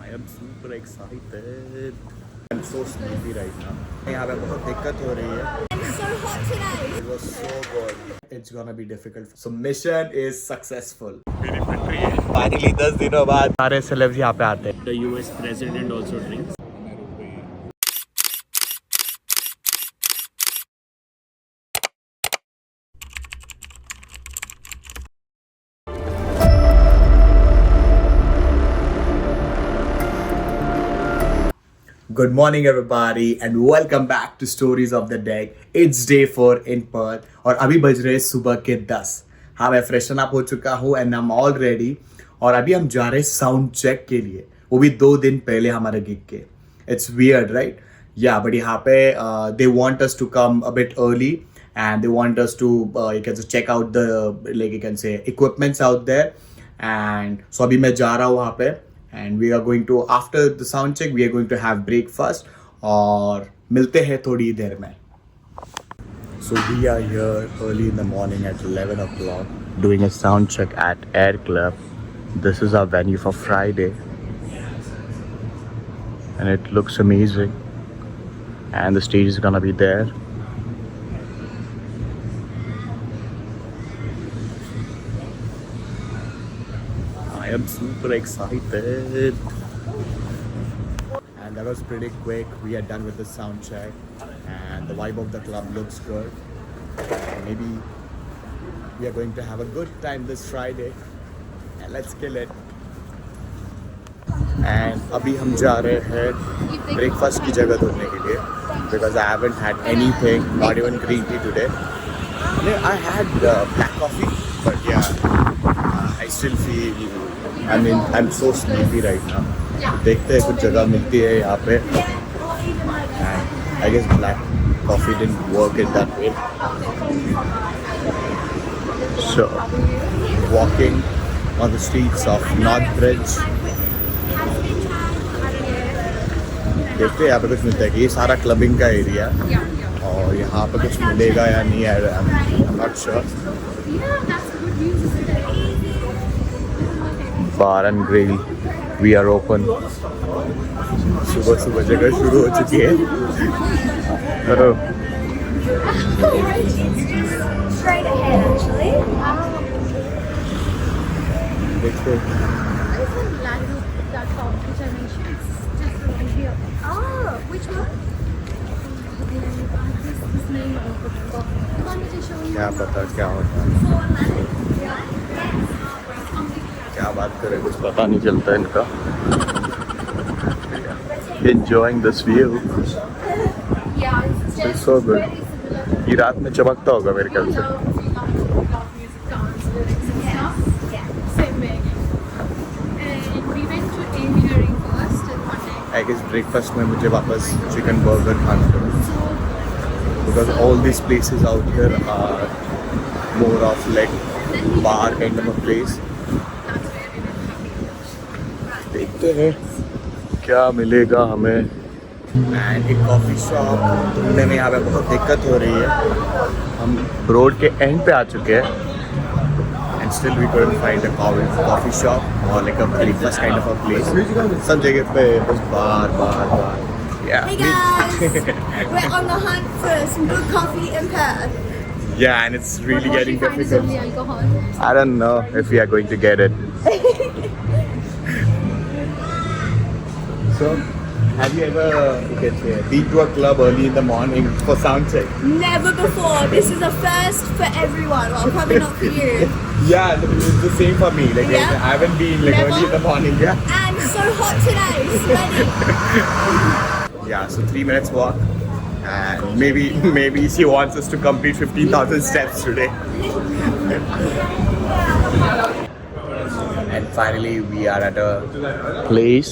I am super excited. I'm so sleepy right now. यहाँ पे बहुत दिक्कत हो रही है. I'm so hot today. It was so good. It's gonna be difficult. So mission is successful. मेरी पिटरी है. Finally 10 दिनों बाद सारे celebs यहाँ पे आते हैं. The US president also drinks. Good morning everybody and welcome back to Stories of the Deck. It's day 4 in Perth और अभी बज रहे हैं सुबह के 10. हाँ मैं फ्रेशन अप हो चुका हूँ and I'm all ready. और अभी हम जा रहे हैं साउंड चेक के लिए, वो भी 2 दिन पहले हमारे गिग के. It's weird, right? Yeah, but यहाँ पे they want us to come a bit early and they want us to you can just check out the like you can say equipments out there. And so अभी मैं जा रहा हूँ वहाँ पे. And we are going to, after the sound check, we are going to have breakfast और मिलते हैं थोड़ी देर में. So we are here early in the morning at 11 o'clock doing a sound check at Air Club. This is our venue for Friday and it looks amazing and the stage is gonna be there. I am super excited. And that was pretty quick. We are done with the sound check and the vibe of the club looks good. And maybe we are going to have a good time this Friday. And let's kill it. And अभी हम जा रहे हैं breakfast की जगह ढूंढने के लिए because I haven't had anything, not even green tea today. I had black coffee, but yeah, I still feel, I mean, I'm so sleepy right now. देखते हैं कुछ जगह मिलती है यहाँ पे. And I guess black coffee didn't work in that way. So, walking on the streets of Northbridge. देखते हैं यहाँ पे कुछ मिलता है कि ये सारा क्लबिंग का एरिया और यहाँ पे कुछ मिलेगा या नहीं. I'm not sure. Bar and grill, we are open. सुबह सुबह जगह शुरू हो चुकी है. हेलो. Straight ahead, actually. देखते. Oh, which one? क्या पता क्या होता है. क्या बात करें, कुछ पता नहीं चलता इनका. Enjoying this view. It's so good. ये रात में चमकता होगा मेरे ख्याल से. I guess breakfast में मुझे वापस chicken burger खाना पड़ेगा because all these places out here are more of like bar kind of a place. देखते हैं क्या मिलेगा हमें. एंड एक कॉफ़ी शॉप ढूंढने में यहाँ पे बहुत दिक्कत हो रही है. हम रोड के एंड पे आ चुके हैं and still we couldn't find a coffee shop or like a breakfast kind of a place. सब जगह पे बस बार. Yeah. Hey guys, we're on the hunt for some good coffee in Perth. Yeah, and it's really getting difficult. I don't know if we are going to get it. So, have you ever been to a club early in the morning for sound check? Never before. This is a first for everyone. Well, probably not for you. Yeah, it's the same for me. Like Yeah. I haven't been like early in the morning. Yeah. And so hot today. Sweaty. Yeah. So 3 minutes walk, and maybe she wants us to complete 15,000 steps today. And finally, we are at a place,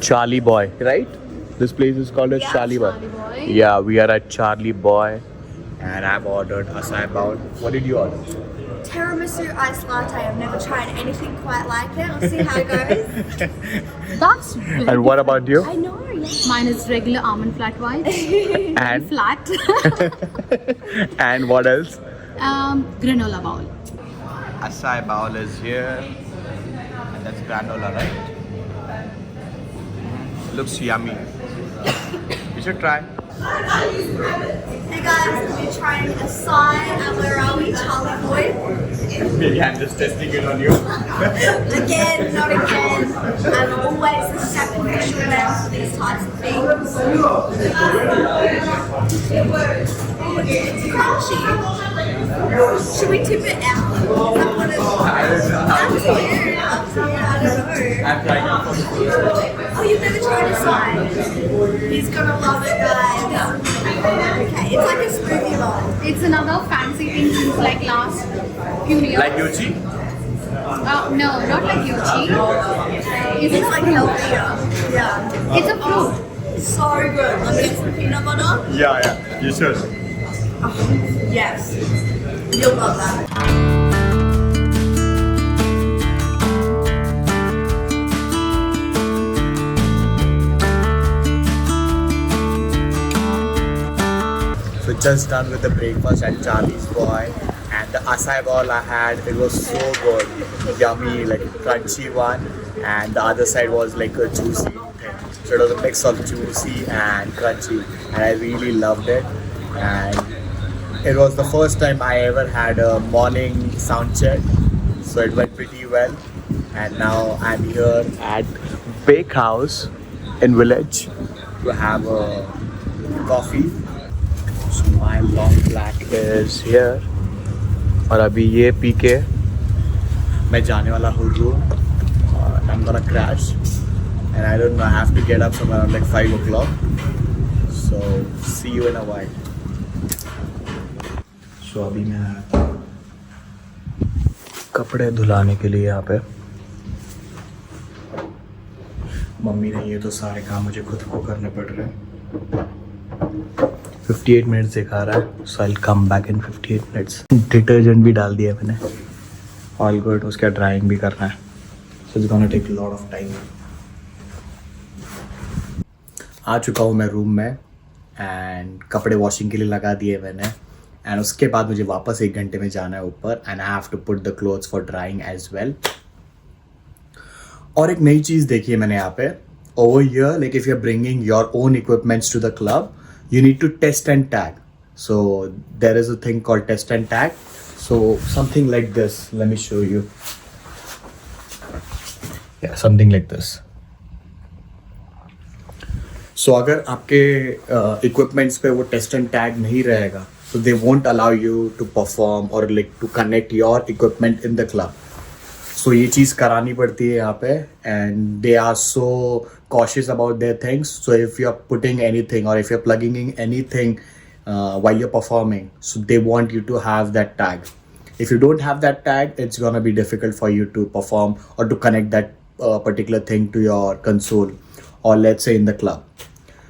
Charlie Boy, right? This place is called as Charlie Boy. Yeah, we are at Charlie Boy, and I've ordered acai bowl. What did you order? Tiramisu iced latte. I've never tried anything quite like it. I'll see how it goes. That's very And what about you? I know, yeah. Mine is regular almond flat white. And Flat. and what else? Granola bowl. Acai bowl is here, and that's granola, right? Looks yummy. You should try. Hey guys, we're trying acai and where are we? Charlie Boy? Maybe I'm just testing it on you. Again, not again. I'm always the sacrificial lamb for these types of things. It's crunchy. Should we tip it out? Is that what it's up to you. I don't know. I'm trying it for the first time. Oh, you've never tried acai? He's gonna love it, guys. Okay, it's like a smoothie bowl. It's another fancy thing since like last few years. Like Yochi? No, not like Yochi. It's like healthier. Yeah. It's a fruit. So good. Let's get some peanut butter. Yeah, you should. Yes. You'll love that. So just done with the breakfast at Charlie's Boy, and the acai bowl I had, it was so good, yummy, like a crunchy one, and the other side was like a juicy thing. So it was a mix of juicy and crunchy, and I really loved it. And it was the first time I ever had a morning sound check, so it went pretty well. And now I'm here at Bake House in Village to have a coffee. So my long black is here और अभी ये P के मैं जाने वाला हूँ room और I'm gonna crash and I don't know, I have to get up somewhere around like 5 o'clock, so see you in a while. So अभी मैं कपड़े धुलाने के लिए यहाँ पे, मम्मी ने ये तो सारे काम मुझे खुद को करने पड़ रहे हैं. 58 मिनट्स दिखा रहा है, so I'll come back in 58 minutes. Detergent भी डाल दिया मैंने, ऑल गुड. उसका ड्राइंग भी करना है, so it's gonna take a lot of time. आ चुका हूँ मैं रूम में एंड कपड़े वॉशिंग के लिए लगा दिए मैंने, एंड उसके बाद मुझे वापस 1 घंटे में जाना है ऊपर and I have to put the clothes for drying as well. और एक नई चीज़ देखी है मैंने यहाँ पे, over here, like if you are bringing your own equipments to the club, you need to test and tag. So there is a thing called test and tag. So something like this, let me show you. Yeah, something like this. So अगर आपके equipments पे वो test and tag नहीं रहेगा, so they won't allow you to perform or like to connect your equipment in the club. So ये चीज़ करानी पड़ती है यहाँ पे, and they are so cautious about their things. So if you're putting anything or if you're plugging in anything while you're performing, so they want you to have that tag. If you don't have that tag, it's gonna be difficult for you to perform or to connect that particular thing to your console or let's say in the club.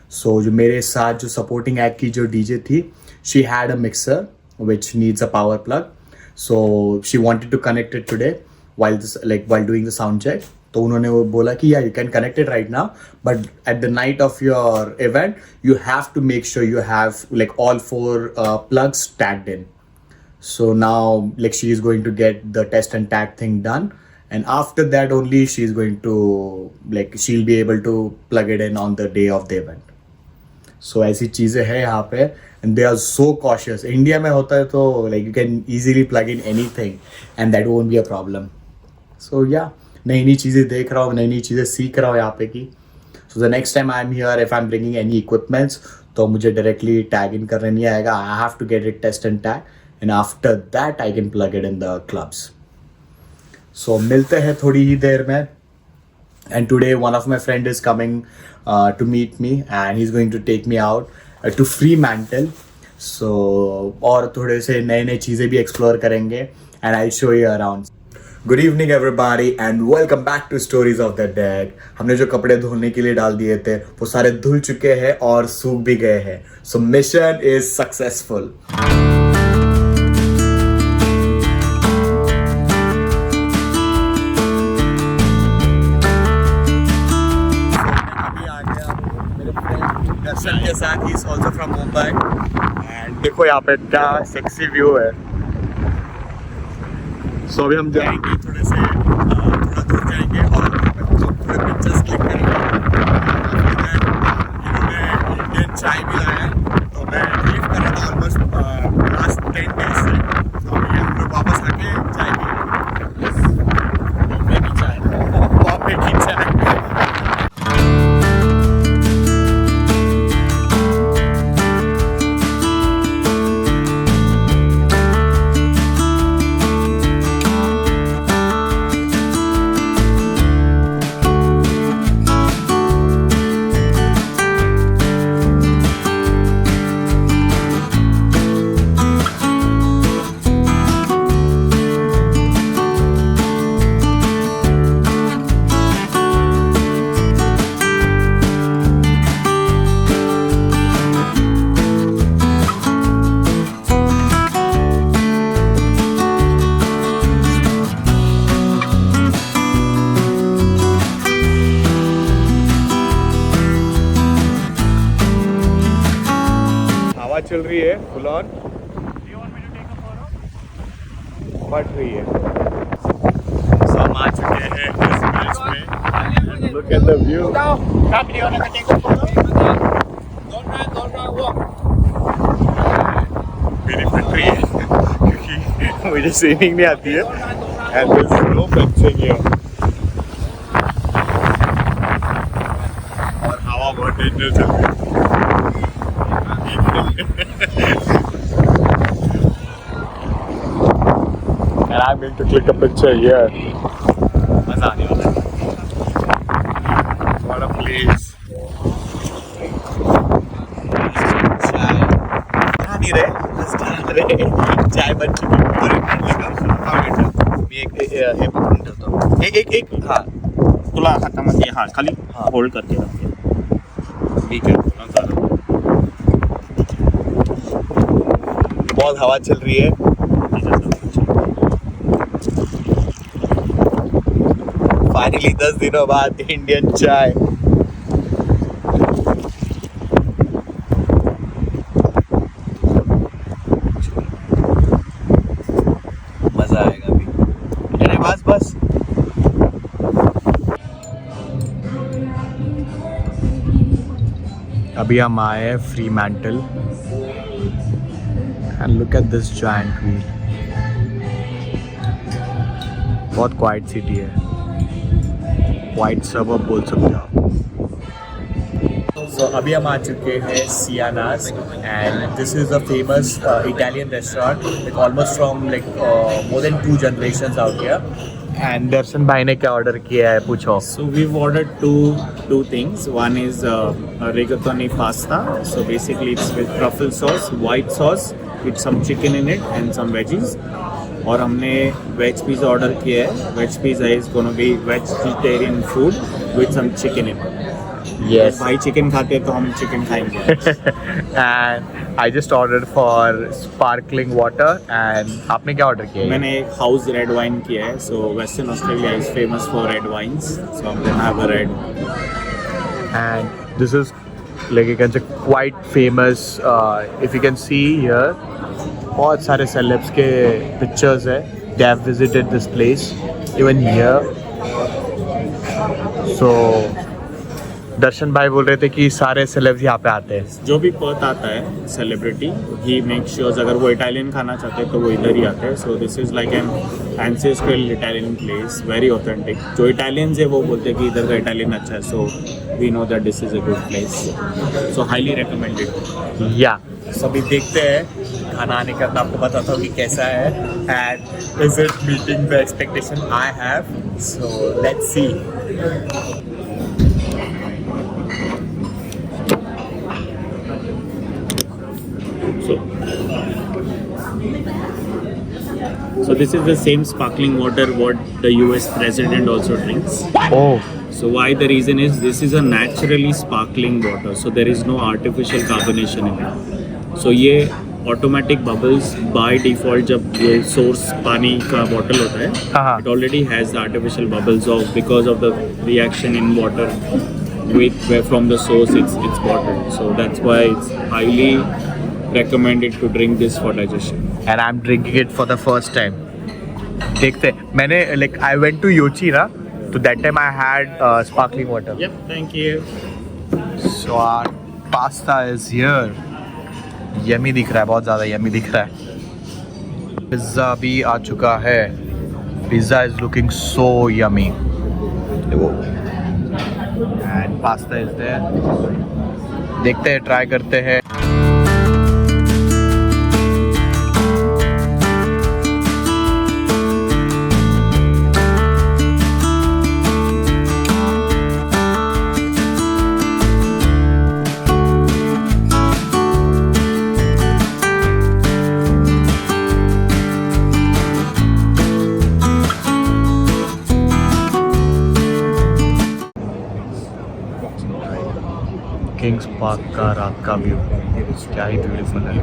So जो मेरे साथ जो supporting act की जो DJ थी, she had a mixer which needs a power plug. So she wanted to connect it today while doing the sound check. तो उन्होंने वो बोला कि yeah, you can connect it right now, but at the night of your event you have to make sure you have like all 4 plugs tagged in. So now like she is going to get the test and tag thing done, and after that only she is going to like she'll be able to plug it in on the day of the event. So ऐसी चीज़ें हैं यहाँ पे, and they are so cautious. India में होता है तो like you can easily plug in anything and that won't be a problem. So yeah, नई नई चीज़ें देख रहा हूँ, नई नई चीज़ें सीख रहा हूँ यहाँ पे की. So the next time I'm here, if I'm bringing any equipments, तो मुझे directly tag in करने नहीं आएगा. I have to get it test and tag, and after that I can plug it in the clubs. So मिलते हैं थोड़ी ही देर में. And today one of my friend is coming to meet me, and he's going to take me out to Fremantle. So और थोड़े से नए नए चीज़ें भी explore करेंगे, and I'll show you around. Good evening everybody and welcome back to Stories of the Dead. हमने जो कपड़े धोने के लिए डाल दिए थे वो सारे धुल चुके हैं और सूख भी गए हैं. So mission is successful. अभी आ गया मेरे फ्रेंड दर्शन के साथ. He is also from Mumbai and देखो यहाँ पे क्या सेक्सी व्यू है. सो अभी हम जाएंगे थोड़ा दूर जाएंगे और थोड़े पिक्चर्स क्लिक करेंगे. चल रही है फुल ऑन, फट रही है। So, हम आ चुके हैं इस ब्रिज पे। Look at the view. मेरी फट रही है क्योंकि मुझे स्विमिंग नहीं आती है and there's no fencing here. और हवा बहुत डेंजर चल रही है। And I'm going to click a picture here. मजा आने वाला है। What a place. चाय नहीं रहे, बस चाय बन चुकी है। मी हे पकडून ठेवतो। एक हाँ तुला हातामध्ये हा खाली होल्ड करके रखते ठीक है। बहुत हवा चल रही है। फाइनली 10 दिनों बाद इंडियन चाय। मजा आएगा अभी। अरे बस अभी हम आए हैं Fremantle and look at this giant wheel. बहुत क्वाइट सिटी है, क्वाइट सबअर्ब बोल सकते हो आप। So, अभी हम आ चुके हैं Siena's and this is a famous Italian restaurant like almost from like more than 2 generations out here. And दर्शन भाई ने क्या ऑर्डर किया है पूछो। So we've ordered two things. One is rigatoni pasta. So basically it's with truffle sauce, white sauce, with some chicken in it and some veggies. और हमने veg pizza order किया है। Veg pizza is gonna be vegetarian food with some chicken in it. Yes. भाई chicken खाते हैं तो हम chicken खाएंगे। And I just ordered for sparkling water and आपने क्या ऑर्डर किया है? मैंने एक हाउस रेड वाइन किया है। So Western Australia is famous for red wines, so I'm gonna have a red. And this is like you can say quite famous. If you can see here, बहुत सारे celebs के pictures है. They have visited this place even here. So दर्शन भाई बोल रहे थे कि सारे सेलेब्स यहाँ पे आते हैं। जो भी पर्थ आता है सेलिब्रिटी, ही मेक श्योर अगर वो इटालियन खाना चाहते हैं तो वो इधर ही आते हैं। So this is like an ancestral Italian place, very authentic. जो इटालियंस है वो बोलते हैं कि इधर का इटालियन अच्छा है, so we know that this is a good place, so highly recommended. या सभी देखते हैं खाना आने का, मैं आपको बताता हूँ कि कैसा है and is it meeting the expectation I have, so let's see. So this is the same sparkling water what the US president also drinks. Oh. So why the reason is this is a naturally sparkling water, so there is no artificial carbonation in it. So ये automatic bubbles by default जब ये source पानी का bottle होता है, it already has the artificial bubbles of because of the reaction in water with where from the source it's bottled. So that's why it's highly recommended to drink this for digestion. And I'm drinking it for the first time. देखते मैंने like I went to Yochi ना, so that time I had sparkling water. Yep, thank you. So our pasta is here. Yummy दिख रहा है, बहुत ज़्यादा yummy दिख रहा है। पिज़्ज़ा भी आ चुका है। Pizza is looking so yummy. And pasta is there. देखते हैं, ट्राई करते हैं। किंग्स पार्क का रात का व्यू क्या ही ब्यूटीफुल है।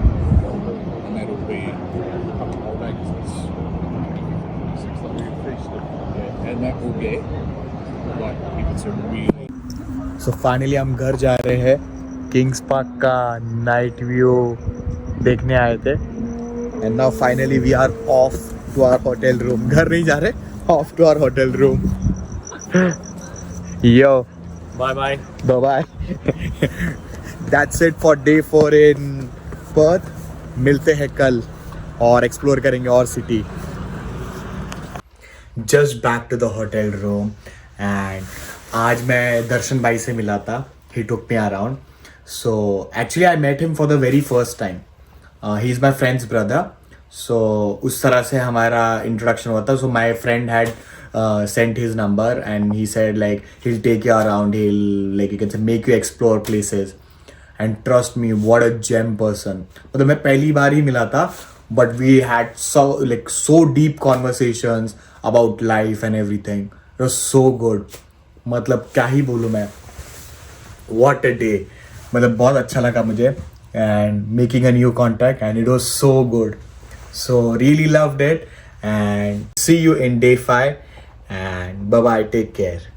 सो फाइनली हम घर जा रहे हैं। किंग्स पार्क का नाइट व्यू देखने आए थे and now finally we are off to our hotel room. घर नहीं जा रहे, off to our hotel room. Yo Bye bye. bye bye. That's it for day 4 in Perth. मिलते हैं कल और एक्सप्लोर करेंगे और city. Just back to the hotel room and आज मैं दर्शन भाई से मिला था. He took me around. So actually I met him for the very first time. He is my friend's brother. So उस तरह से हमारा इंट्रोडक्शन हुआ था. So my friend had sent his number and he said like he'll take you around, he'll like you can say make you explore places. And trust me, what a gem person. मतलब मैं पहली बार ही मिला था but we had so deep conversations about life and everything. It was so good. मतलब क्या ही बोलूँ मैं. What a day. मतलब बहुत अच्छा लगा मुझे and making a new contact and it was so good. So really loved it and see you in day 5 and bye bye, take care.